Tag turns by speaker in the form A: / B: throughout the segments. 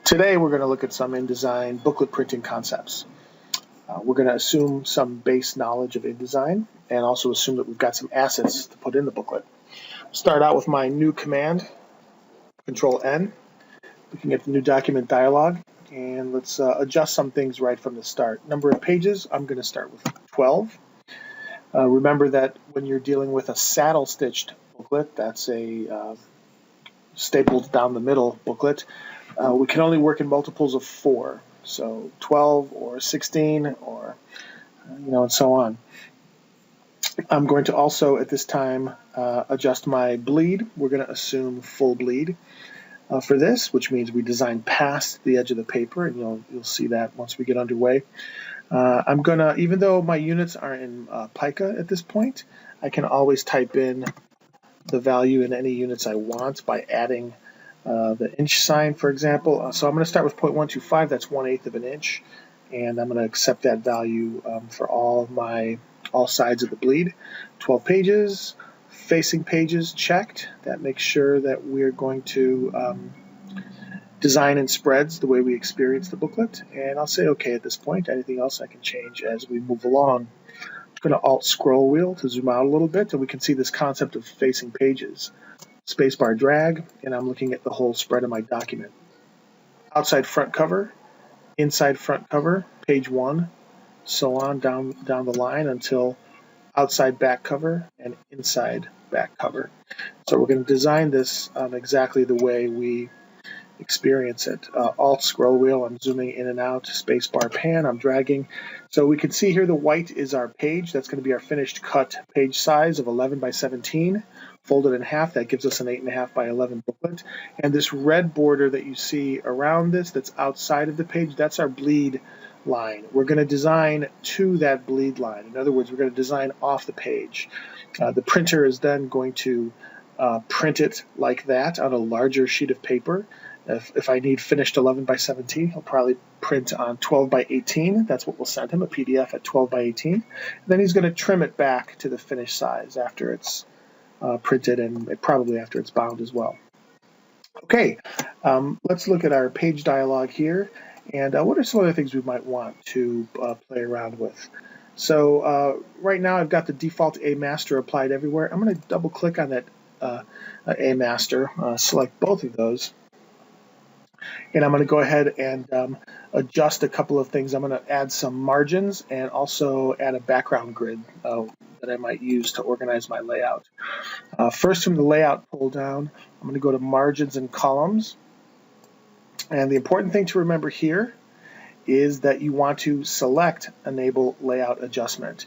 A: Today we're going to look at some InDesign booklet printing concepts. We're going to assume some base knowledge of InDesign and also assume that we've got some assets to put in the booklet. Start out with my new command, Control N, looking at the new document dialog, and let's adjust some things right from the start. Number of pages, I'm going to start with 12. Remember that when you're dealing with a saddle stitched booklet, that's a stapled down the middle booklet, we can only work in multiples of 4, so 12 or 16 or and so on. I'm going to also at this time adjust my bleed. We're going to assume full bleed for this, which means we design past the edge of the paper, and you'll see that once we get underway. I'm gonna, even though my units are in pica at this point, I can always type in the value in any units I want by adding the inch sign, for example. So I'm going to start with 0.125, that's 1/8 of an inch, and I'm going to accept that value for all sides of the bleed. 12 pages, facing pages checked. That makes sure that we're going to design in spreads the way we experience the booklet, and I'll say OK at this point. Anything else I can change as we move along. I'm going to Alt scroll wheel to zoom out a little bit, and we can see this concept of facing pages. Spacebar drag, and I'm looking at the whole spread of my document. Outside front cover, inside front cover, page 1, so on down the line until outside back cover and inside back cover. So we're going to design this exactly the way we experience it. Alt scroll wheel, I'm zooming in and out, spacebar pan, I'm dragging. So we can see here the white is our page. That's going to be our finished cut page size of 11 by 17. Folded in half, that gives us an 8.5 by 11 booklet. And this red border that you see around this that's outside of the page, that's our bleed line. We're going to design to that bleed line. In other words, we're going to design off the page. The printer is then going to print it like that on a larger sheet of paper. If I need finished 11 by 17, he'll probably print on 12 by 18. That's what we'll send him, a PDF at 12 by 18. And then he's going to trim it back to the finished size after it's printed and probably after it's bound as well. Okay, let's look at our page dialog here. And what are some other things we might want to play around with? So right now I've got the default A master applied everywhere. I'm going to double click on that A master, select both of those. And I'm going to go ahead and adjust a couple of things. I'm going to add some margins and also add a background grid that I might use to organize my layout. First, from the layout pull down, I'm going to go to margins and columns. And the important thing to remember here is that you want to select enable layout adjustment.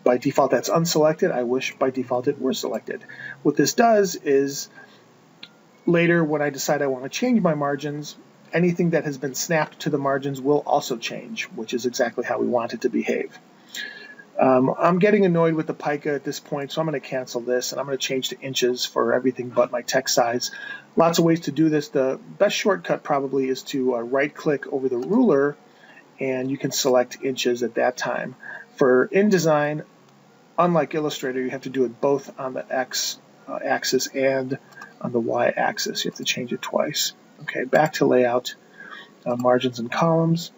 A: By default, that's unselected. I wish by default it were selected. What this does is later, when I decide I want to change my margins, anything that has been snapped to the margins will also change, which is exactly how we want it to behave. I'm getting annoyed with the pica at this point, so I'm going to cancel this, and I'm going to change to inches for everything but my text size. Lots of ways to do this. The best shortcut probably is to right-click over the ruler, and you can select inches at that time. For InDesign, unlike Illustrator, you have to do it both on the X axis and on the Y-axis. You have to change it twice. Okay, back to layout, margins and columns,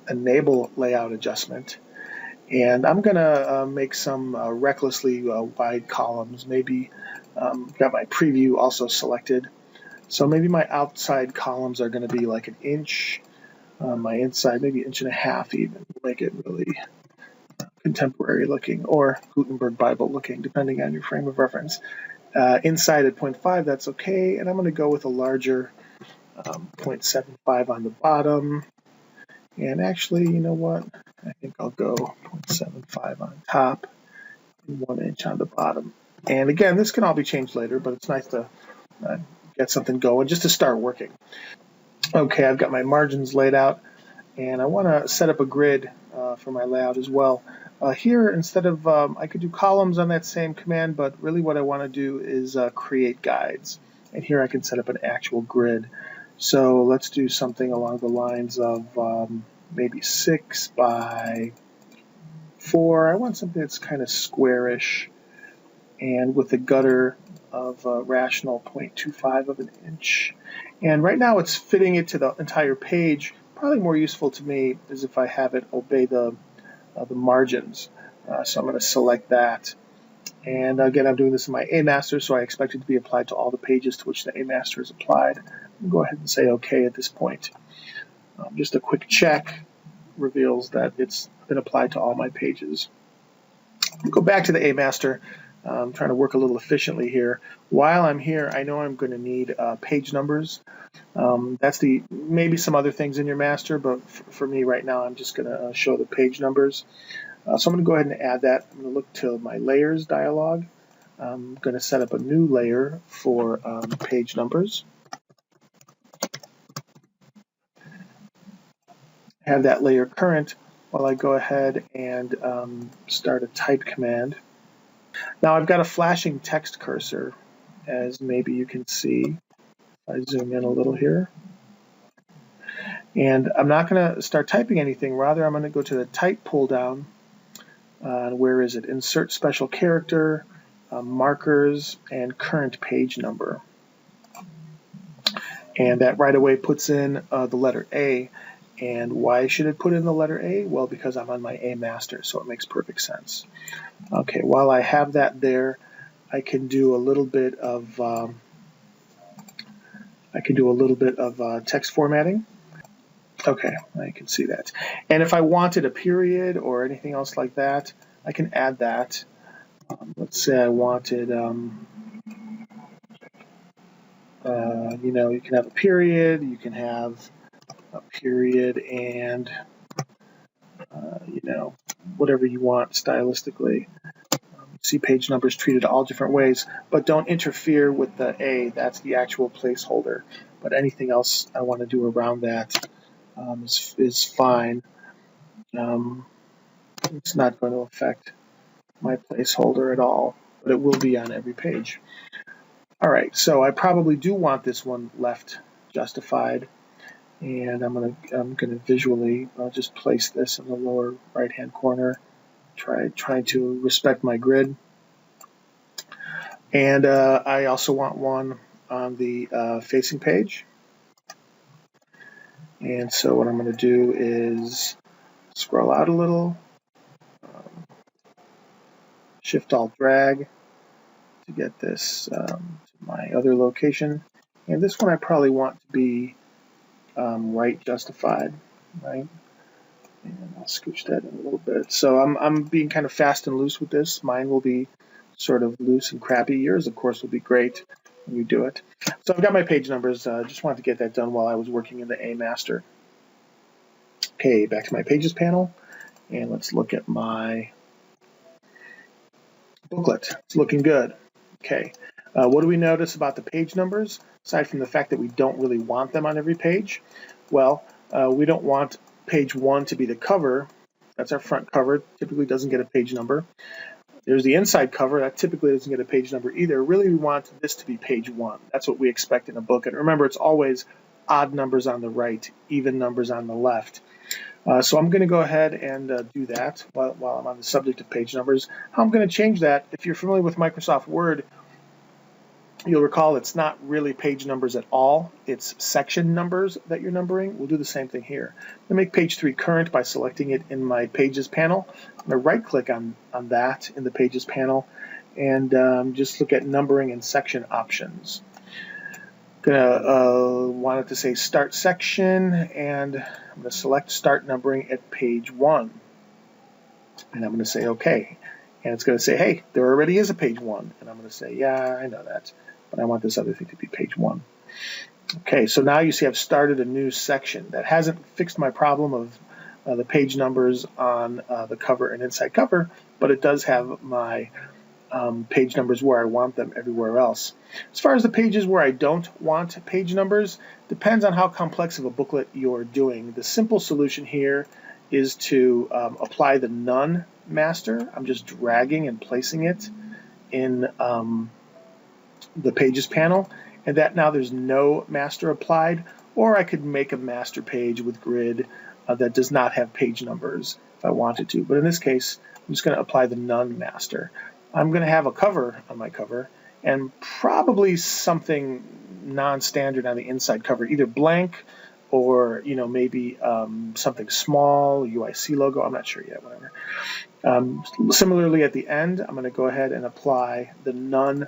A: enable layout adjustment, and I'm going to make some recklessly wide columns. Maybe got my preview also selected. So maybe my outside columns are going to be like an inch, my inside maybe 1.5 inches even. Make it really contemporary looking or Gutenberg Bible looking, depending on your frame of reference. Inside at 0.5, that's okay, and I'm going to go with a larger 0.75 on the bottom. And actually, you know what? I think I'll go 0.75 on top and 1 inch on the bottom. And again, this can all be changed later, but it's nice to get something going just to start working. Okay, I've got my margins laid out, and I want to set up a grid for my layout as well. Here, instead of, I could do columns on that same command, but really what I want to do is create guides. And here I can set up an actual grid. So let's do something along the lines of maybe 6 by 4. I want something that's kind of squarish. and with a gutter of rational 0.25 of an inch. And right now it's fitting it to the entire page. Probably more useful to me is if I have it obey the margins. So I'm going to select that. And again, I'm doing this in my A master, so I expect it to be applied to all the pages to which the A master is applied. I'll go ahead and say OK at this point. Just a quick check reveals that it's been applied to all my pages. I'll go back to the A master. I'm trying to work a little efficiently here. While I'm here, I know I'm going to need page numbers. That's maybe some other things in your master, but for me right now, I'm just going to show the page numbers. So I'm going to go ahead and add that. I'm going to look to my layers dialog. I'm going to set up a new layer for page numbers. Have that layer current while I go ahead and start a type command. Now I've got a flashing text cursor, as maybe you can see. I zoom in a little here. And I'm not going to start typing anything. Rather, I'm going to go to the type pull down. Where is it? Insert special character, markers, and current page number. And that right away puts in the letter A. And why should it put in the letter A? Well, because I'm on my A master, so it makes perfect sense. Okay, while I have that there, I can do a little bit of text formatting. Okay, I can see that. And if I wanted a period or anything else like that, I can add that. Let's say I wanted, you can have a period, you can have a period and, whatever you want stylistically. See page numbers treated all different ways, but don't interfere with the A. That's the actual placeholder. But anything else I want to do around that is fine. It's not going to affect my placeholder at all, but it will be on every page. All right, so I probably do want this one left justified, and I'm gonna visually just place this in the lower right-hand corner, trying to respect my grid. And I also want one on the facing page. And so what I'm going to do is scroll out a little, Shift-Alt-Drag to get this to my other location. And this one I probably want to be right justified, right? And I'll scooch that in a little bit. So I'm being kind of fast and loose with this. Mine will be sort of loose and crappy. Yours, of course, will be great when you do it. So I've got my page numbers. Just wanted to get that done while I was working in the A master. Okay, back to my pages panel, and let's look at my booklet. It's looking good. Okay, what do we notice about the page numbers, aside from the fact that we don't really want them on every page? Well, we don't want page 1 to be the cover. That's our front cover. Typically doesn't get a page number. There's the inside cover. That typically doesn't get a page number either. Really, we want this to be page 1. That's what we expect in a book. And remember, it's always odd numbers on the right, even numbers on the left. So I'm going to go ahead and do that while I'm on the subject of page numbers. How I'm going to change that, if you're familiar with Microsoft Word, you'll recall it's not really page numbers at all. It's section numbers that you're numbering. We'll do the same thing here. I'm going to make page 3 current by selecting it in my Pages panel. I'm going to right-click on that in the Pages panel and just look at numbering and section options. I'm going to want it to say Start Section, and I'm going to select Start Numbering at page 1. And I'm going to say OK. And it's going to say, hey, there already is a page 1. And I'm going to say, yeah, I know that, but I want this other thing to be page 1. Okay, so now you see I've started a new section. That hasn't fixed my problem of the page numbers on the cover and inside cover, but it does have my page numbers where I want them everywhere else. As far as the pages where I don't want page numbers, depends on how complex of a booklet you're doing. The simple solution here is to apply the None master. I'm just dragging and placing it in the Pages panel, and that now there's no master applied, or I could make a master page with grid that does not have page numbers if I wanted to. But in this case, I'm just going to apply the None master. I'm going to have a cover on my cover, and probably something non-standard on the inside cover, either blank or maybe something small, UIC logo. I'm not sure yet. Whatever. Similarly, at the end, I'm going to go ahead and apply the None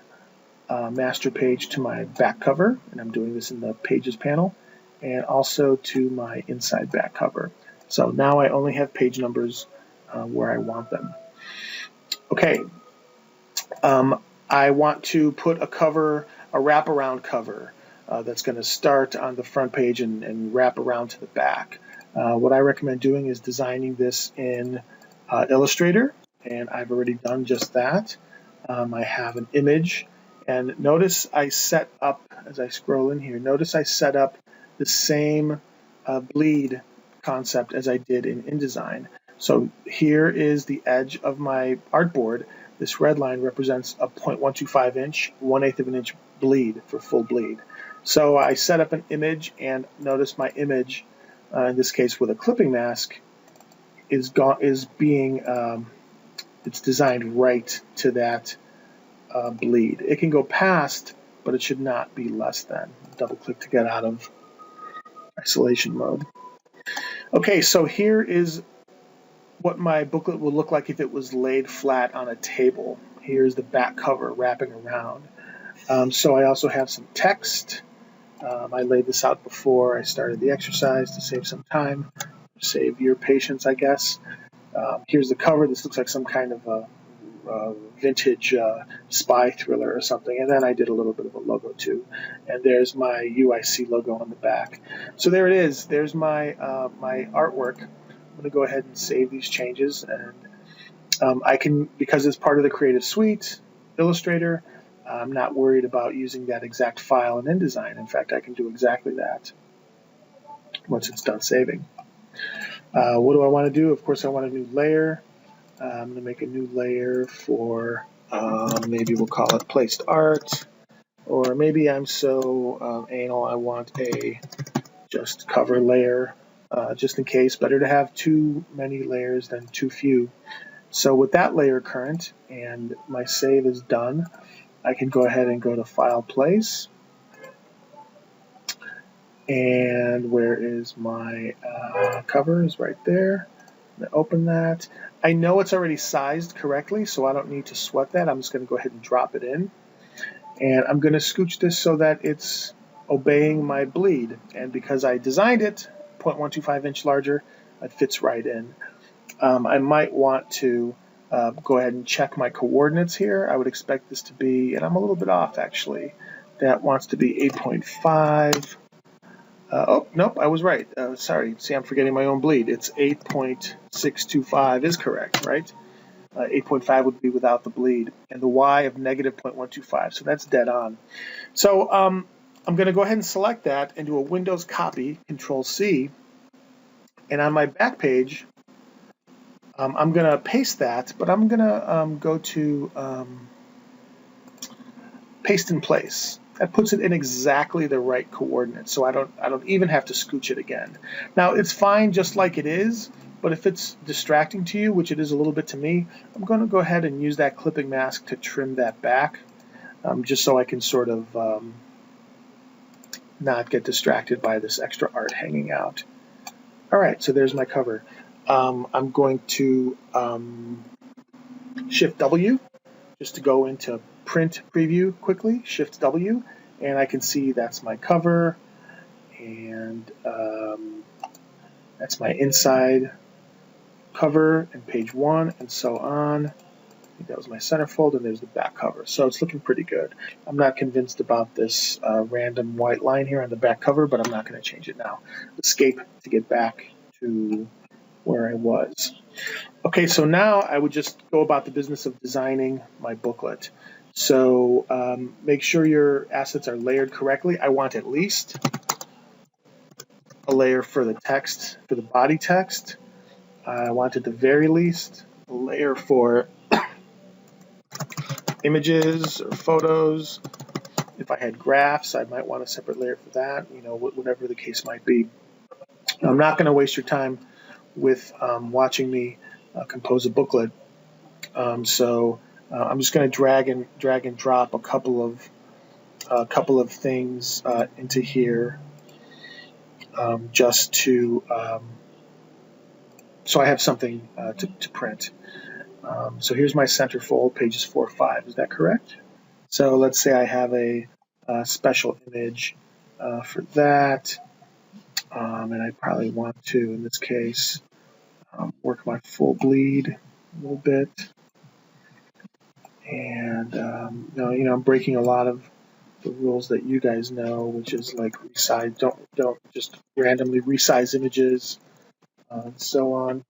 A: master page to my back cover, and I'm doing this in the Pages panel, and also to my inside back cover. So now I only have page numbers where I want them. Okay, I want to put a cover, a wraparound cover that's going to start on the front page and wrap around to the back. What I recommend doing is designing this in Illustrator, and I've already done just that. I have an image, and notice I set up, as I scroll in here, notice I set up the same bleed concept as I did in InDesign. So here is the edge of my artboard. This red line represents a 0.125 inch, 1/8 of an inch bleed for full bleed. So I set up an image, and notice my image, in this case with a clipping mask, is being it's designed right to that bleed. It can go past, but it should not be less than. Double click to get out of isolation mode. Okay, so here is what my booklet will look like if it was laid flat on a table. Here's the back cover wrapping around. So I also have some text. I laid this out before I started the exercise to save some time, save your patience, I guess. Here's the cover. This looks like some kind of a vintage spy thriller or something. And then I did a little bit of a logo too. And there's my UIC logo on the back. So there it is. There's my my artwork. I'm going to go ahead and save these changes. And I can, because it's part of the Creative Suite, Illustrator, I'm not worried about using that exact file in InDesign. In fact, I can do exactly that once it's done saving. What do I want to do? Of course, I want a new layer. I'm going to make a new layer for, maybe we'll call it Placed Art, or maybe I'm so anal I want a just cover layer, just in case. Better to have too many layers than too few. So with that layer current and my save is done, I can go ahead and go to File, Place, and where is my cover? Is right there. I'm going to open that. I know it's already sized correctly, so I don't need to sweat that. I'm just going to go ahead and drop it in. And I'm going to scooch this so that it's obeying my bleed. And because I designed it 0.125 inch larger, it fits right in. I might want to go ahead and check my coordinates here. I would expect this to be, and I'm a little bit off actually, that wants to be 8.5. Oh, nope, I was right. Sorry, see, I'm forgetting my own bleed. It's 8.625 is correct, right? 8.5 would be without the bleed, and the Y of negative 0.125, so that's dead on. So I'm going to go ahead and select that and do a Windows copy, Control-C, and on my back page, I'm going to paste that, but I'm going to go to Paste in Place. That puts it in exactly the right coordinates, so I don't even have to scooch it again. Now it's fine just like it is, but if it's distracting to you, which it is a little bit to me, I'm going to go ahead and use that clipping mask to trim that back, just so I can sort of not get distracted by this extra art hanging out. All right, so there's my cover. I'm going to Shift W just to go into Print Preview quickly, Shift W, and I can see that's my cover, and that's my inside cover and page 1 and so on. I think that was my centerfold, and there's the back cover. So it's looking pretty good. I'm not convinced about this random white line here on the back cover, but I'm not going to change it now. Escape to get back to where I was. Okay, so now I would just go about the business of designing my booklet. So make sure your assets are layered correctly. I want at least a layer for the text, for the body text. I want at the very least a layer for images or photos. If I had graphs, I might want a separate layer for that, whatever the case might be. I'm not going to waste your time with watching me compose a booklet. So I'm just going to drag and drop a couple of things into here, just to so I have something to print. So here's my centerfold, pages 4 or 5. Is that correct? So let's say I have a special image for that, and I probably want to, in this case, work my full bleed a little bit. And I'm breaking a lot of the rules that you guys know, which is like resize. Don't just randomly resize images, and so on.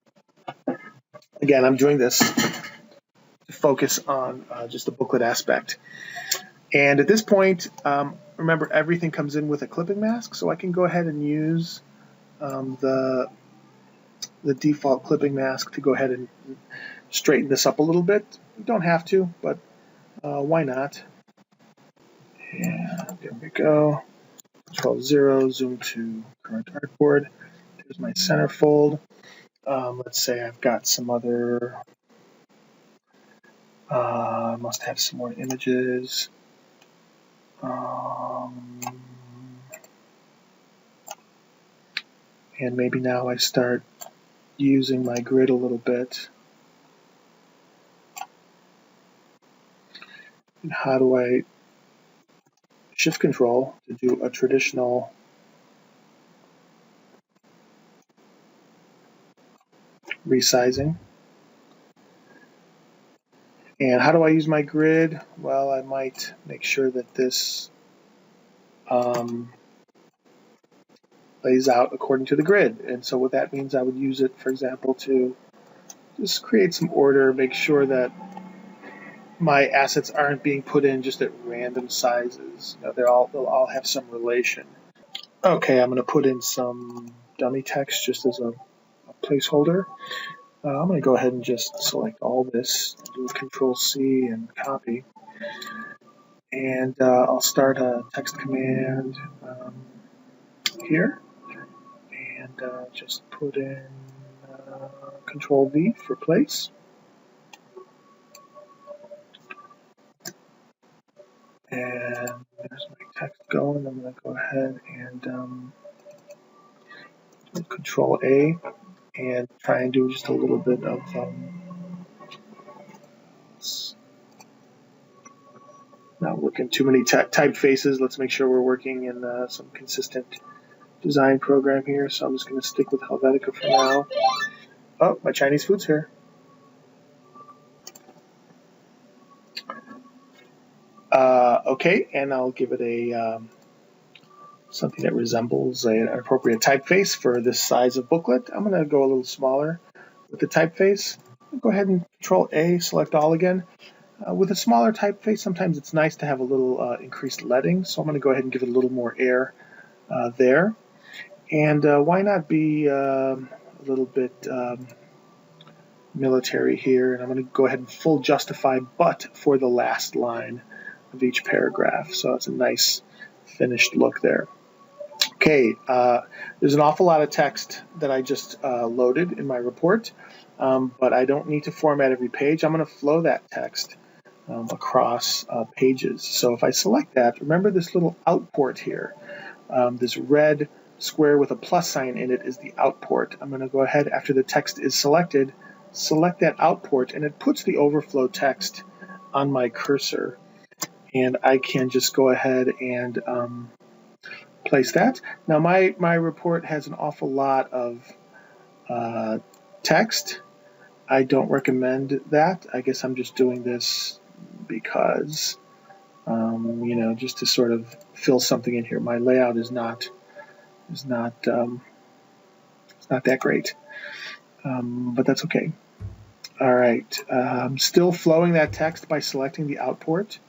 A: Again, I'm doing this to focus on just the booklet aspect. And at this point, remember, everything comes in with a clipping mask, so I can go ahead and use the default clipping mask to go ahead and straighten this up a little bit. You don't have to, but why not? And there we go. Control-0, zoom to current artboard. There's my centerfold. Let's say I've got some other, must have some more images. And maybe now I start using my grid a little bit. And how do I shift control to do a traditional resizing? And how do I use my grid? Well, I might make sure that this lays out according to the grid. And so what that means, I would use it, for example, to just create some order, make sure that my assets aren't being put in just at random sizes. They'll all have some relation. Okay, I'm going to put in some dummy text just as a placeholder. I'm going to go ahead and just select all this, do Control-C and copy. And I'll start a text command here. And just put in Control-V for place. And there's my text going. I'm going to go ahead and do Control-A and try and do just a little bit of not working too many typefaces. Let's make sure we're working in some consistent design program here. So I'm just going to stick with Helvetica for now. Oh, my Chinese food's here. Okay, and I'll give it a something that resembles an appropriate typeface for this size of booklet. I'm going to go a little smaller with the typeface. I'll go ahead and Control-A, select all again. With a smaller typeface, sometimes it's nice to have a little increased leading, so I'm going to go ahead and give it a little more air there. And why not be a little bit military here, and I'm going to go ahead and full justify but for the last line of each paragraph. So it's a nice finished look there. Okay, there's an awful lot of text that I just loaded in my report, but I don't need to format every page. I'm going to flow that text across pages. So if I select that, remember this little outport here, this red square with a plus sign in it is the outport. I'm going to go ahead after the text is selected, select that outport, and it puts the overflow text on my cursor. And I can just go ahead and place that. Now my report has an awful lot of text. I don't recommend that. I guess I'm just doing this because, just to sort of fill something in here. My layout is not it's not that great, but that's okay. All right, still flowing that text by selecting the output,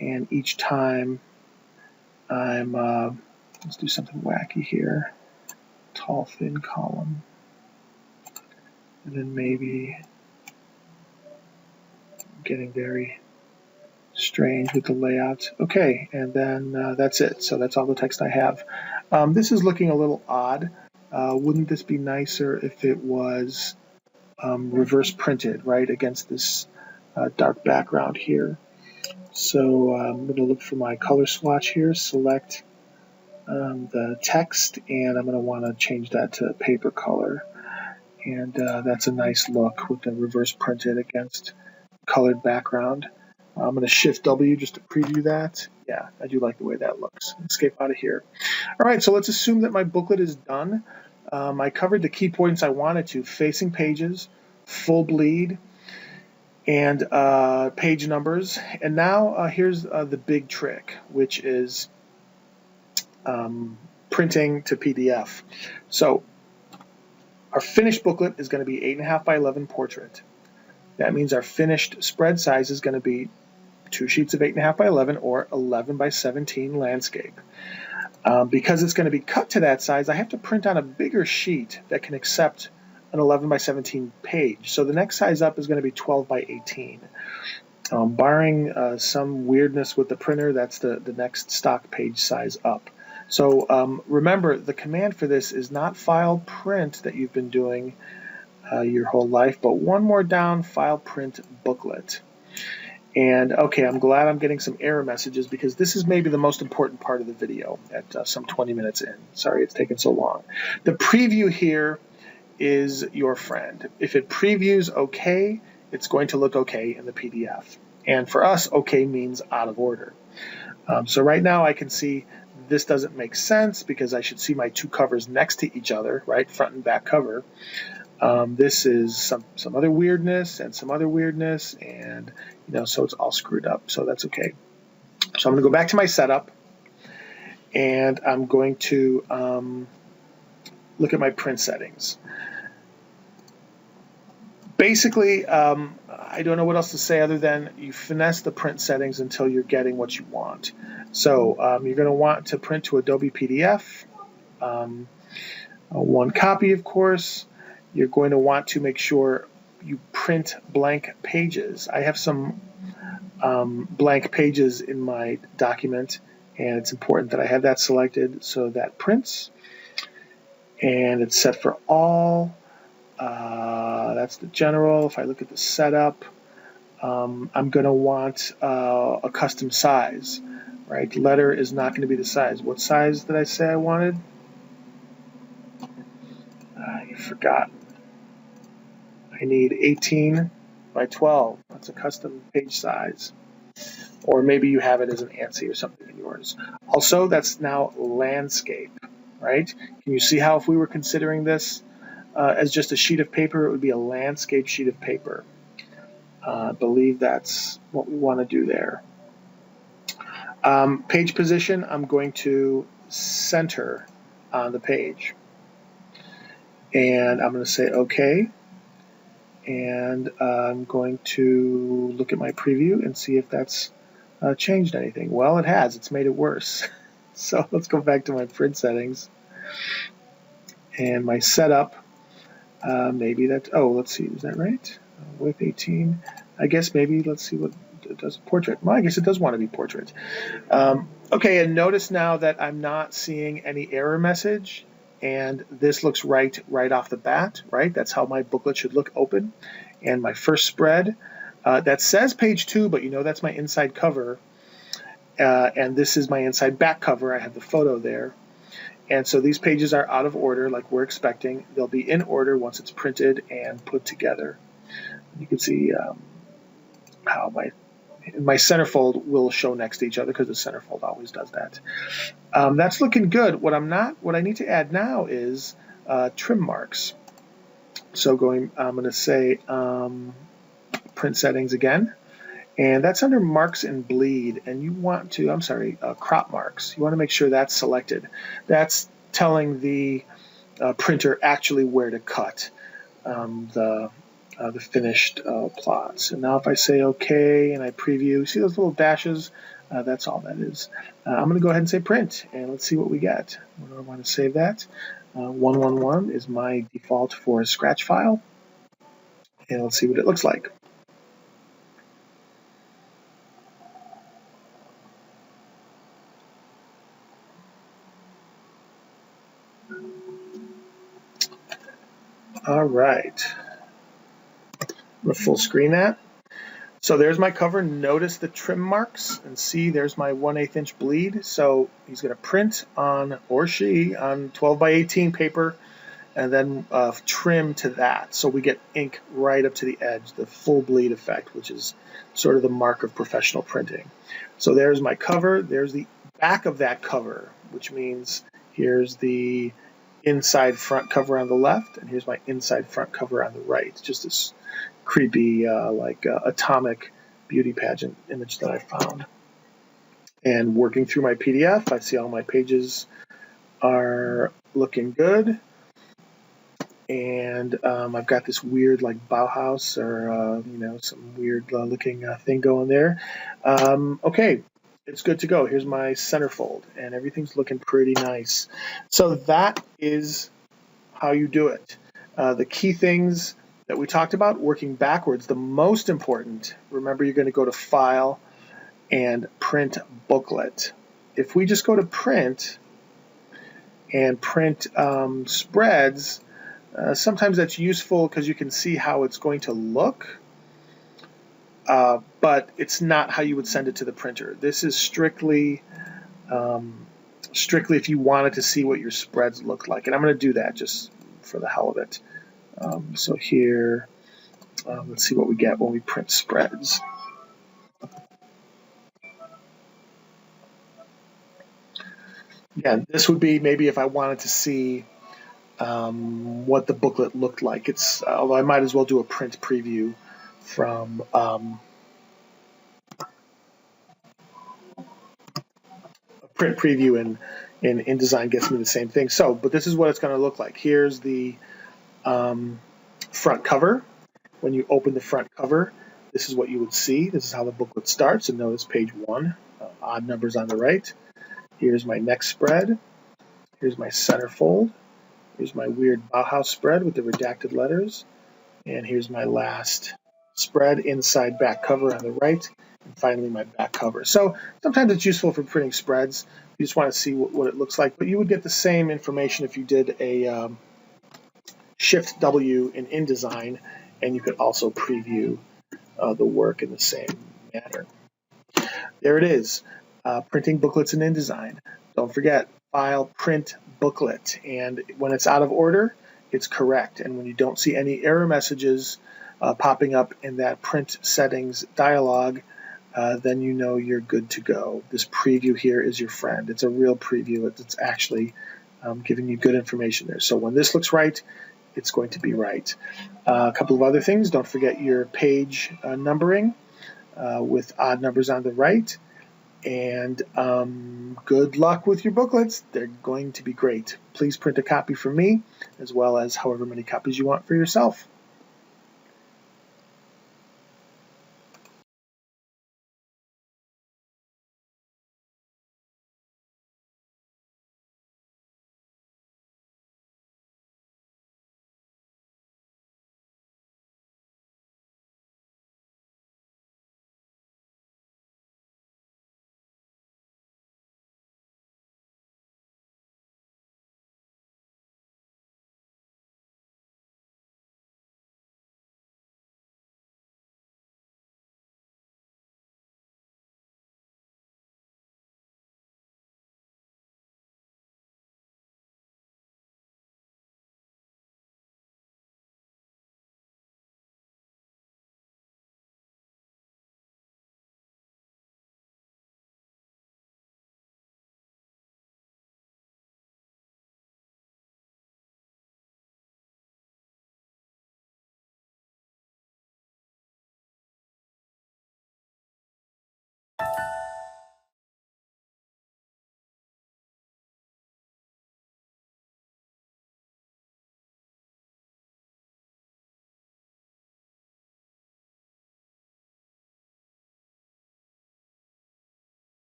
A: and each time I'm let's do something wacky here. Tall, thin column, and then maybe getting very strange with the layout. Okay, and then that's it. So that's all the text I have. This is looking a little odd. Wouldn't this be nicer if it was reverse printed, right, against this dark background here. So I'm going to look for my color swatch here, select the text, and I'm going to want to change that to paper color. And that's a nice look with the reverse printed against colored background. I'm going to Shift W just to preview that. Yeah, I do like the way that looks. Escape out of here. All right, so let's assume that my booklet is done. I covered the key points I wanted to: facing pages, full bleed, and page numbers. And now here's the big trick, which is printing to PDF. So our finished booklet is going to be 8.5 by 11 portrait. That means our finished spread size is going to be 2 sheets of 8.5 by 11 or 11 by 17 landscape. Because it's going to be cut to that size, I have to print on a bigger sheet that can accept an 11 by 17 page. So the next size up is going to be 12 by 18. Barring some weirdness with the printer, that's the next stock page size up. So remember, the command for this is not file print that you've been doing your whole life, but one more down, file print booklet. And okay, I'm glad I'm getting some error messages because this is maybe the most important part of the video at some 20 minutes in. Sorry it's taken so long. The preview here is your friend. If it previews okay, it's going to look okay in the PDF. And for us, okay means out of order. So right now I can see this doesn't make sense because I should see my two covers next to each other, right? Front and back cover. This is some other weirdness and some other weirdness, and so it's all screwed up. So that's okay. So I'm going to go back to my setup, and I'm going to look at my print settings. Basically, I don't know what else to say other than you finesse the print settings until you're getting what you want. So you're going to want to print to Adobe PDF, one copy, of course. You're going to want to make sure you print blank pages. I have some blank pages in my document, and it's important that I have that selected so that prints. And it's set for all. That's the general. If I look at the setup, I'm going to want a custom size, right? Letter is not going to be the size. What size did I say I wanted? I forgot. I need 18 by 12. That's a custom page size. Or maybe you have it as an ANSI or something in yours. Also, that's now landscape, right? Can you see how if we were considering this as just a sheet of paper, it would be a landscape sheet of paper. I believe that's what we want to do there. Page position, I'm going to center on the page. And I'm going to say OK. And I'm going to look at my preview and see if that's changed anything. Well, it has. It's made it worse. So let's go back to my print settings. And my setup, maybe that, let's see, is that right? Width 18. I guess maybe, let's see what it does. Portrait. Well, I guess it does want to be portrait. Okay, and notice now that I'm not seeing any error message. And this looks right off the bat, right? That's how my booklet should look open. And my first spread, that says page 2, but that's my inside cover. And this is my inside back cover. I have the photo there. And so these pages are out of order like we're expecting. They'll be in order once it's printed and put together. You can see how my centerfold will show next to each other because the centerfold always does that. That's looking good. What I need to add now is trim marks. So I'm going to say print settings again, and that's under marks and bleed. And you want to, crop marks. You want to make sure that's selected. That's telling the printer actually where to cut the finished plots. And now if I say OK and I preview, see those little dashes? That's all that is. I'm going to go ahead and say print, and let's see what we get. Where do I want to save that? 111 is my default for a Scratch file. And let's see what it looks like. All right. I'm going to full screen that. So there's my cover. Notice the trim marks and see there's my 1/8 inch bleed. So he's going to print on, or she, on 12 by 18 paper and then trim to that. So we get ink right up to the edge, the full bleed effect, which is sort of the mark of professional printing. So there's my cover. There's the back of that cover, which means here's the inside front cover on the left, and here's my inside front cover on the right. Just this creepy, atomic beauty pageant image that I found. And working through my PDF, I see all my pages are looking good. And I've got this weird, like Bauhaus or some weird looking thing going there. Okay, it's good to go. Here's my centerfold, and everything's looking pretty nice. So that is how you do it. The key things that we talked about, working backwards, the most important, remember you're going to go to File and Print Booklet. If we just go to Print and print spreads, sometimes that's useful because you can see how it's going to look, but it's not how you would send it to the printer. This is strictly if you wanted to see what your spreads look like, and I'm going to do that just for the hell of it. So here, let's see what we get when we print spreads. Yeah, this would be maybe if I wanted to see what the booklet looked like. Although I might as well do a print preview from a print preview in InDesign gets me the same thing. So, but this is what it's going to look like. Here's the front cover. When you open the front cover, this is what you would see. This is how the booklet starts. And notice page 1, odd numbers on the right. Here's my next spread. Here's my centerfold. Here's my weird Bauhaus spread with the redacted letters. And here's my last spread, inside back cover on the right. And finally my back cover. So sometimes it's useful for printing spreads. You just want to see what it looks like. But you would get the same information if you did a Shift W in InDesign, and you could also preview the work in the same manner. There it is, printing booklets in InDesign. Don't forget, File, Print, Booklet. And when it's out of order, it's correct. And when you don't see any error messages popping up in that print settings dialog, then you know you're good to go. This preview here is your friend. It's a real preview. It's actually giving you good information there. So when this looks right, it's going to be right. A couple of other things. Don't forget your page numbering with odd numbers on the right. And good luck with your booklets. They're going to be great. Please print a copy for me, as well as however many copies you want for yourself.